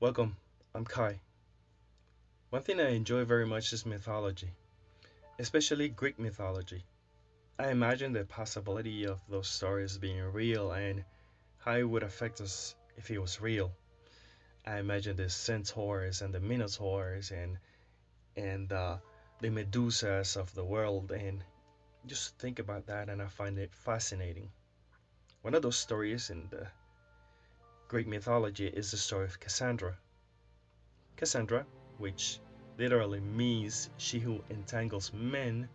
Welcome, I'm Kai. One thing I enjoy very much is mythology, especially Greek mythology. I imagine the possibility of those stories being real and how it would affect us if it was real. I imagine the centaurs and the minotaurs and the medusas of the world, and just think about that, and I find it fascinating. One of those stories in the Greek mythology is the story of Cassandra. Cassandra, which literally means she who entangles men,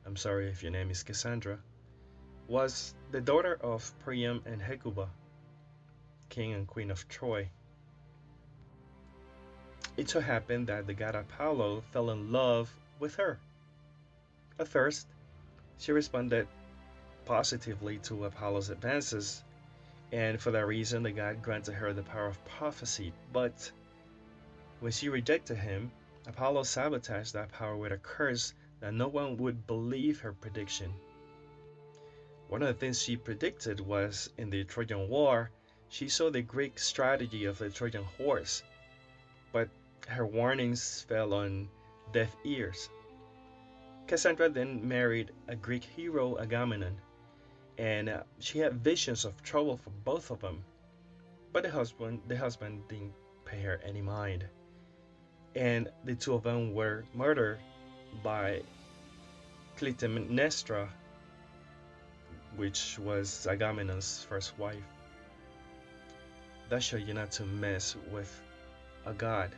I'm sorry if your name is Cassandra, was the daughter of Priam and Hecuba, king and queen of Troy. It so happened that the god Apollo fell in love with her. At first, she responded positively to Apollo's advances, and for that reason, the god granted her the power of prophecy. But when she rejected him, Apollo sabotaged that power with a curse that no one would believe her prediction. One of the things she predicted was in the Trojan War, she saw the Greek strategy of the Trojan horse, but her warnings fell on deaf ears. Cassandra then married a Greek hero, Agamemnon, and she had visions of trouble for both of them. But the husband didn't pay her any mind, and the two of them were murdered by Clytemnestra, which was Agamemnon's first wife. That shows you not to mess with a god,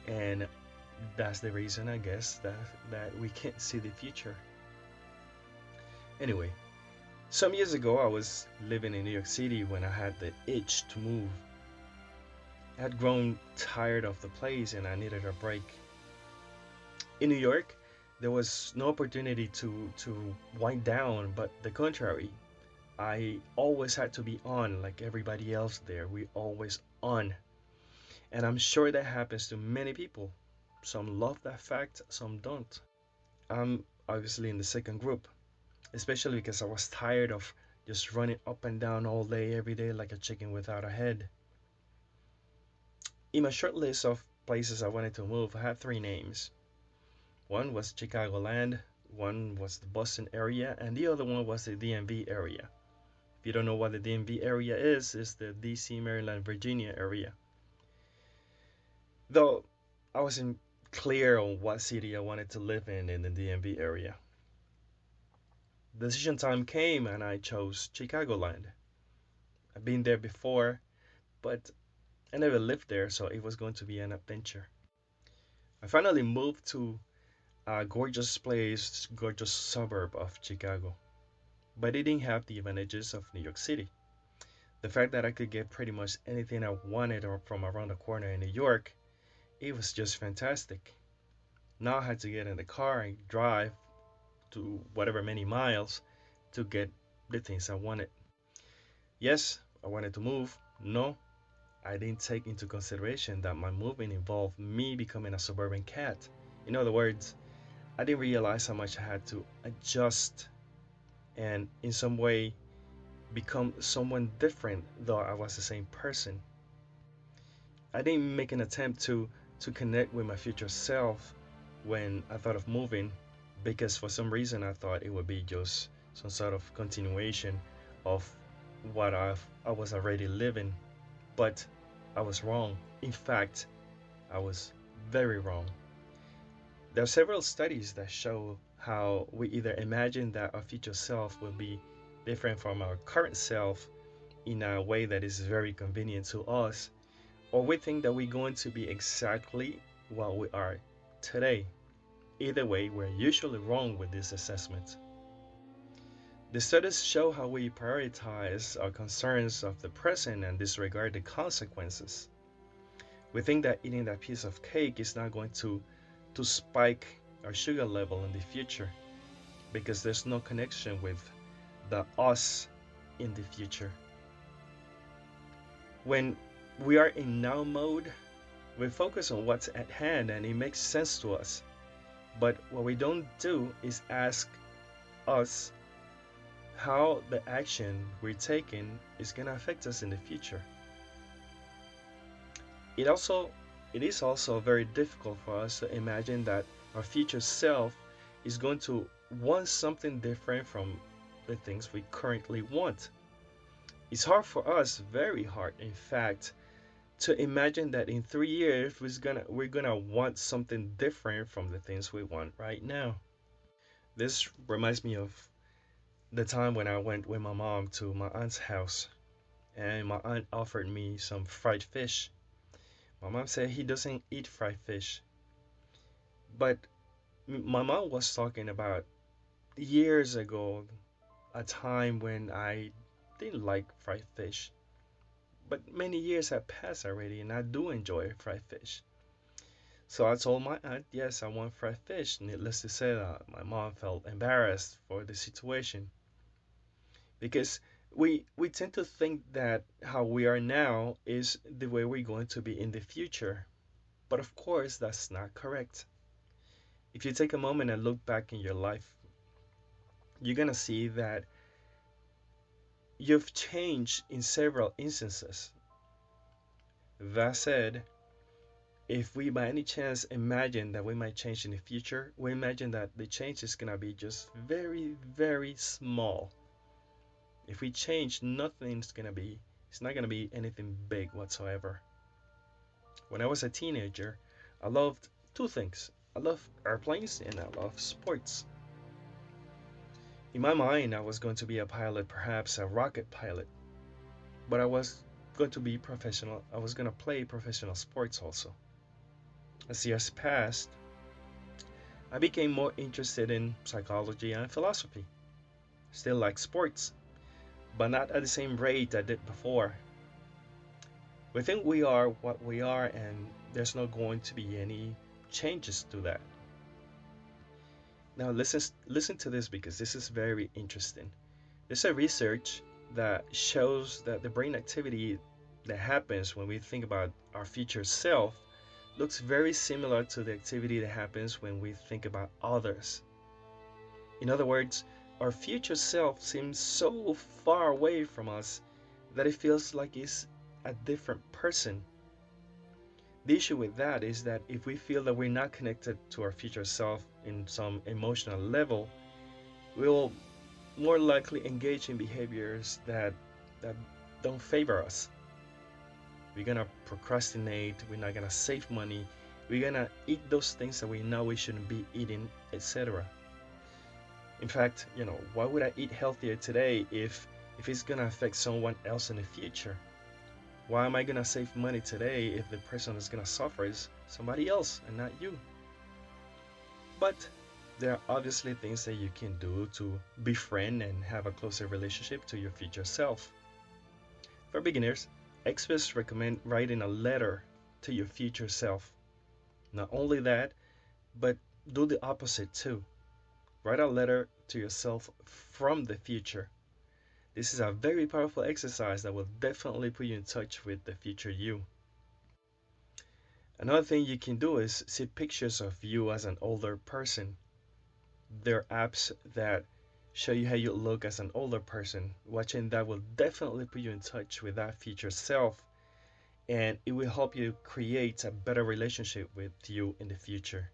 and that's the reason, I guess, that we can't see the future. Anyway, some years ago I was living in New York City when I had the itch to move. I had grown tired of the place and I needed a break. In New York, there was no opportunity to wind down, but the contrary. I always had to be on like everybody else there. We always on. And I'm sure that happens to many people. Some love that fact, some don't. I'm obviously in the second group, especially because I was tired of just running up and down all day, every day, like a chicken without a head. In my short list of places I wanted to move, I had three names. One was Chicagoland, one was the Boston area, and the other one was the DMV area. If you don't know what the DMV area is, it's the DC, Maryland, Virginia area. Though I wasn't clear on what city I wanted to live in the DMV area. Decision time came and I chose Chicagoland. I've been there before, but I never lived there, so it was going to be an adventure. I finally moved to a gorgeous place, gorgeous suburb of Chicago, but it didn't have the advantages of New York City. The fact that I could get pretty much anything I wanted from around the corner in New York, it was just fantastic. Now I had to get in the car and drive to whatever many miles to get the things I wanted. Yes, I wanted to move. No, I didn't take into consideration that my moving involved me becoming a suburban cat. In other words, I didn't realize how much I had to adjust and in some way become someone different, though I was the same person. I didn't make an attempt to connect with my future self when I thought of moving, because for some reason I thought it would be just some sort of continuation of what I was already living. But I was wrong. In fact, I was very wrong. There are several studies that show how we either imagine that our future self will be different from our current self in a way that is very convenient to us, or we think that we're going to be exactly what we are today. Either way, we're usually wrong with this assessment. The studies show how we prioritize our concerns of the present and disregard the consequences. We think that eating that piece of cake is not going to spike our sugar level in the future because there's no connection with the us in the future. When we are in now mode, we focus on what's at hand and it makes sense to us. But what we don't do is ask us how the action we're taking is going to affect us in the future. It also it is also very difficult for us to imagine that our future self is going to want something different from the things we currently want. It's hard for us, very hard, in fact, to imagine that in 3 years we're gonna want something different from the things we want right now. This reminds me of the time when I went with my mom to my aunt's house, and my aunt offered me some fried fish. My mom said he doesn't eat fried fish, but my mom was talking about years ago, a time when I didn't like fried fish. But many years have passed already, and I do enjoy fried fish. So I told my aunt, yes, I want fried fish. Needless to say, that my mom felt embarrassed for the situation because we tend to think that how we are now is the way we're going to be in the future. But of course, that's not correct. If you take a moment and look back in your life, you're gonna see that you've changed in several instances. That said, if we by any chance imagine that we might change in the future, we imagine that the change is gonna be just very, very small. If we change, it's not gonna be anything big whatsoever. When I was a teenager, I loved two things. I love airplanes and I love sports. In my mind, I was going to be a pilot, perhaps a rocket pilot, but I was going to be professional. I was going to play professional sports also. As years passed, I became more interested in psychology and philosophy. Still like sports, but not at the same rate I did before. We think we are what we are, and there's not going to be any changes to that. Now listen to this because this is very interesting. There's a research that shows that the brain activity that happens when we think about our future self looks very similar to the activity that happens when we think about others. In other words, our future self seems so far away from us that it feels like it's a different person. The issue with that is that if we feel that we're not connected to our future self in some emotional level, we will more likely engage in behaviors that don't favor us. We're gonna procrastinate, we're not gonna save money, we're gonna eat those things that we know we shouldn't be eating, etc. In fact, why would I eat healthier today if it's gonna affect someone else in the future? Why am I gonna save money today if the person that's gonna suffer is somebody else and not you? But there are obviously things that you can do to befriend and have a closer relationship to your future self. For beginners, experts recommend writing a letter to your future self. Not only that, but do the opposite too. Write a letter to yourself from the future. This is a very powerful exercise that will definitely put you in touch with the future you. Another thing you can do is see pictures of you as an older person. There are apps that show you how you look as an older person. Watching that will definitely put you in touch with that future self, and it will help you create a better relationship with you in the future.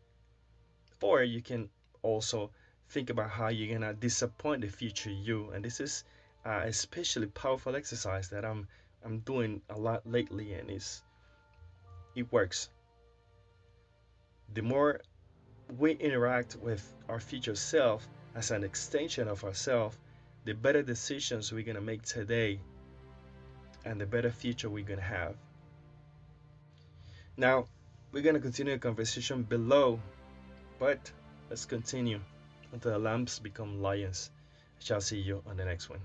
Or you can also think about how you're gonna disappoint the future you, and this is a especially powerful exercise that I'm doing a lot lately, and it works. The more we interact with our future self as an extension of ourselves, the better decisions we're gonna make today and the better future we're gonna have. Now, we're gonna continue the conversation below, but let's continue until the lambs become lions. I shall see you on the next one.